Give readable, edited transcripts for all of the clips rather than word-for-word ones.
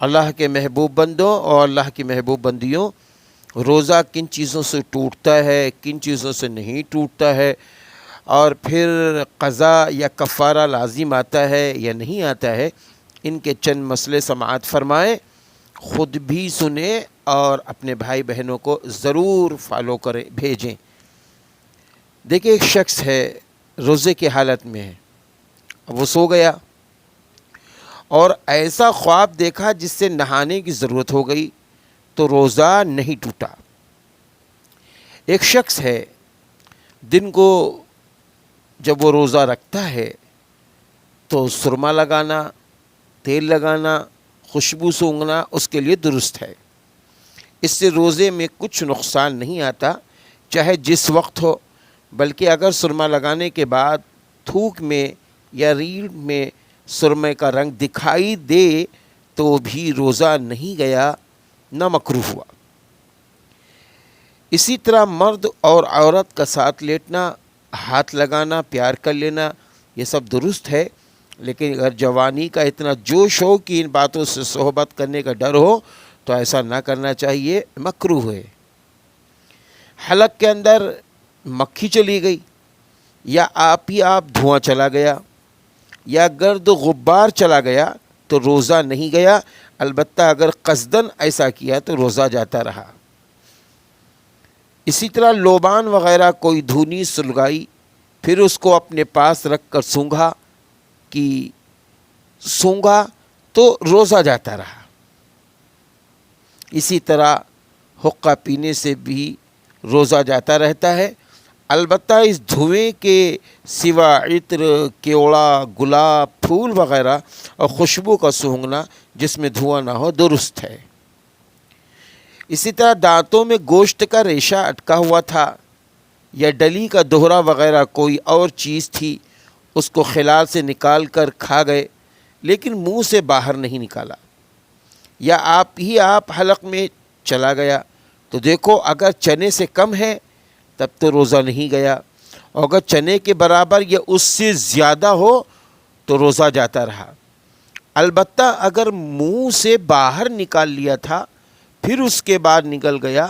اللہ کے محبوب بندوں اور اللہ کی محبوب بندیوں، روزہ کن چیزوں سے ٹوٹتا ہے، کن چیزوں سے نہیں ٹوٹتا ہے، اور پھر قضا یا کفارہ لازم آتا ہے یا نہیں آتا ہے، ان کے چند مسئلے سماعت فرمائیں، خود بھی سنیں اور اپنے بھائی بہنوں کو ضرور فالو کریں، بھیجیں۔ دیکھیں، ایک شخص ہے روزے کی حالت میں ہے، اب وہ سو گیا اور ایسا خواب دیکھا جس سے نہانے کی ضرورت ہو گئی، تو روزہ نہیں ٹوٹا۔ ایک شخص ہے، دن کو جب وہ روزہ رکھتا ہے تو سرما لگانا، تیل لگانا، خوشبو سونگھنا اس کے لیے درست ہے، اس سے روزے میں کچھ نقصان نہیں آتا، چاہے جس وقت ہو، بلکہ اگر سرما لگانے کے بعد تھوک میں یا ریڑھ میں سرمے کا رنگ دکھائی دے تو بھی روزہ نہیں گیا، نہ مکروہ ہوا۔ اسی طرح مرد اور عورت کا ساتھ لیٹنا، ہاتھ لگانا، پیار کر لینا، یہ سب درست ہے، لیکن اگر جوانی کا اتنا جوش ہو کہ ان باتوں سے صحبت کرنے کا ڈر ہو تو ایسا نہ کرنا چاہیے، مکروہ ہے۔ حلق کے اندر مکھی چلی گئی، یا آپ ہی آپ دھواں چلا گیا، یا گرد و غبار چلا گیا تو روزہ نہیں گیا، البتہ اگر قصداً ایسا کیا تو روزہ جاتا رہا۔ اسی طرح لوبان وغیرہ کوئی دھونی سلگائی، پھر اس کو اپنے پاس رکھ کر سونگھا تو روزہ جاتا رہا۔ اسی طرح حقہ پینے سے بھی روزہ جاتا رہتا ہے، البتہ اس دھویں کے سوا عطر، کیوڑا، گلاب، پھول وغیرہ اور خوشبو کا سونگھنا جس میں دھواں نہ ہو درست ہے۔ اسی طرح دانتوں میں گوشت کا ریشہ اٹکا ہوا تھا یا ڈلی کا دوہرا وغیرہ کوئی اور چیز تھی، اس کو خلال سے نکال کر کھا گئے لیکن منہ سے باہر نہیں نکالا، یا آپ ہی آپ حلق میں چلا گیا، تو دیکھو اگر چنے سے کم ہے تب تو روزہ نہیں گیا، اور اگر چنے کے برابر یا اس سے زیادہ ہو تو روزہ جاتا رہا۔ البتہ اگر منہ سے باہر نکال لیا تھا پھر اس کے بعد نکل گیا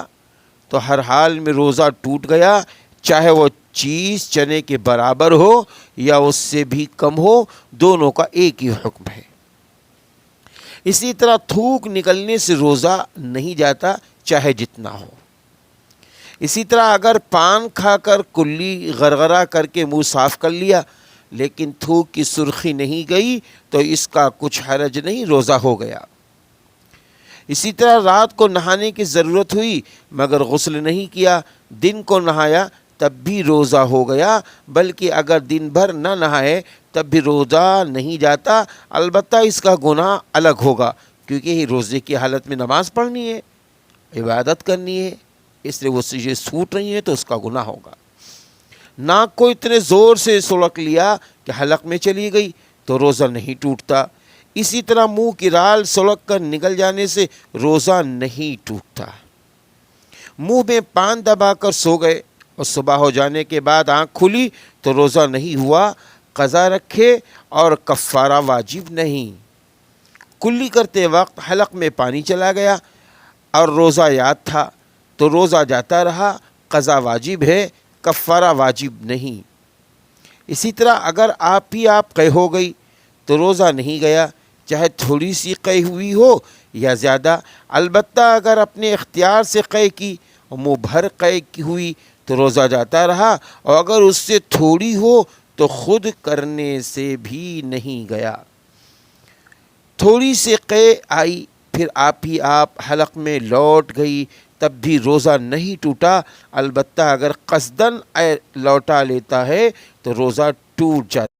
تو ہر حال میں روزہ ٹوٹ گیا، چاہے وہ چیز چنے کے برابر ہو یا اس سے بھی کم ہو، دونوں کا ایک ہی حکم ہے۔ اسی طرح تھوک نکلنے سے روزہ نہیں جاتا، چاہے جتنا ہو۔ اسی طرح اگر پان کھا کر کلی غرغرہ کر کے منہ صاف کر لیا لیکن تھوک کی سرخی نہیں گئی تو اس کا کچھ حرج نہیں، روزہ ہو گیا۔ اسی طرح رات کو نہانے کی ضرورت ہوئی مگر غسل نہیں کیا، دن کو نہایا تب بھی روزہ ہو گیا، بلکہ اگر دن بھر نہ نہائے تب بھی روزہ نہیں جاتا، البتہ اس کا گناہ الگ ہوگا، کیونکہ یہ روزے کی حالت میں نماز پڑھنی ہے، عبادت کرنی ہے، اس لیے وہ چیزیں چھوٹ رہی ہیں تو اس کا گناہ ہوگا۔ ناک کو اتنے زور سے سلک لیا کہ حلق میں چلی گئی تو روزہ نہیں ٹوٹتا۔ اسی طرح منہ کی رال سلک کر نکل جانے سے روزہ نہیں ٹوٹتا۔ منہ میں پان دبا کر سو گئے اور صبح ہو جانے کے بعد آنکھ کھلی تو روزہ نہیں ہوا، قضا رکھے اور کفارہ واجب نہیں۔ کلی کرتے وقت حلق میں پانی چلا گیا اور روزہ یاد تھا تو روزہ جاتا رہا، قضا واجب ہے، کفارہ واجب نہیں۔ اسی طرح اگر آپ ہی آپ قے ہو گئی تو روزہ نہیں گیا، چاہے تھوڑی سی قے ہوئی ہو یا زیادہ، البتہ اگر اپنے اختیار سے قے کی اور منہ بھر قے کی ہوئی تو روزہ جاتا رہا، اور اگر اس سے تھوڑی ہو تو خود کرنے سے بھی نہیں گیا۔ تھوڑی سی قے آئی پھر آپ ہی آپ حلق میں لوٹ گئی تب بھی روزہ نہیں ٹوٹا، البتہ اگر قصداً لوٹا لیتا ہے تو روزہ ٹوٹ جاتا ہے۔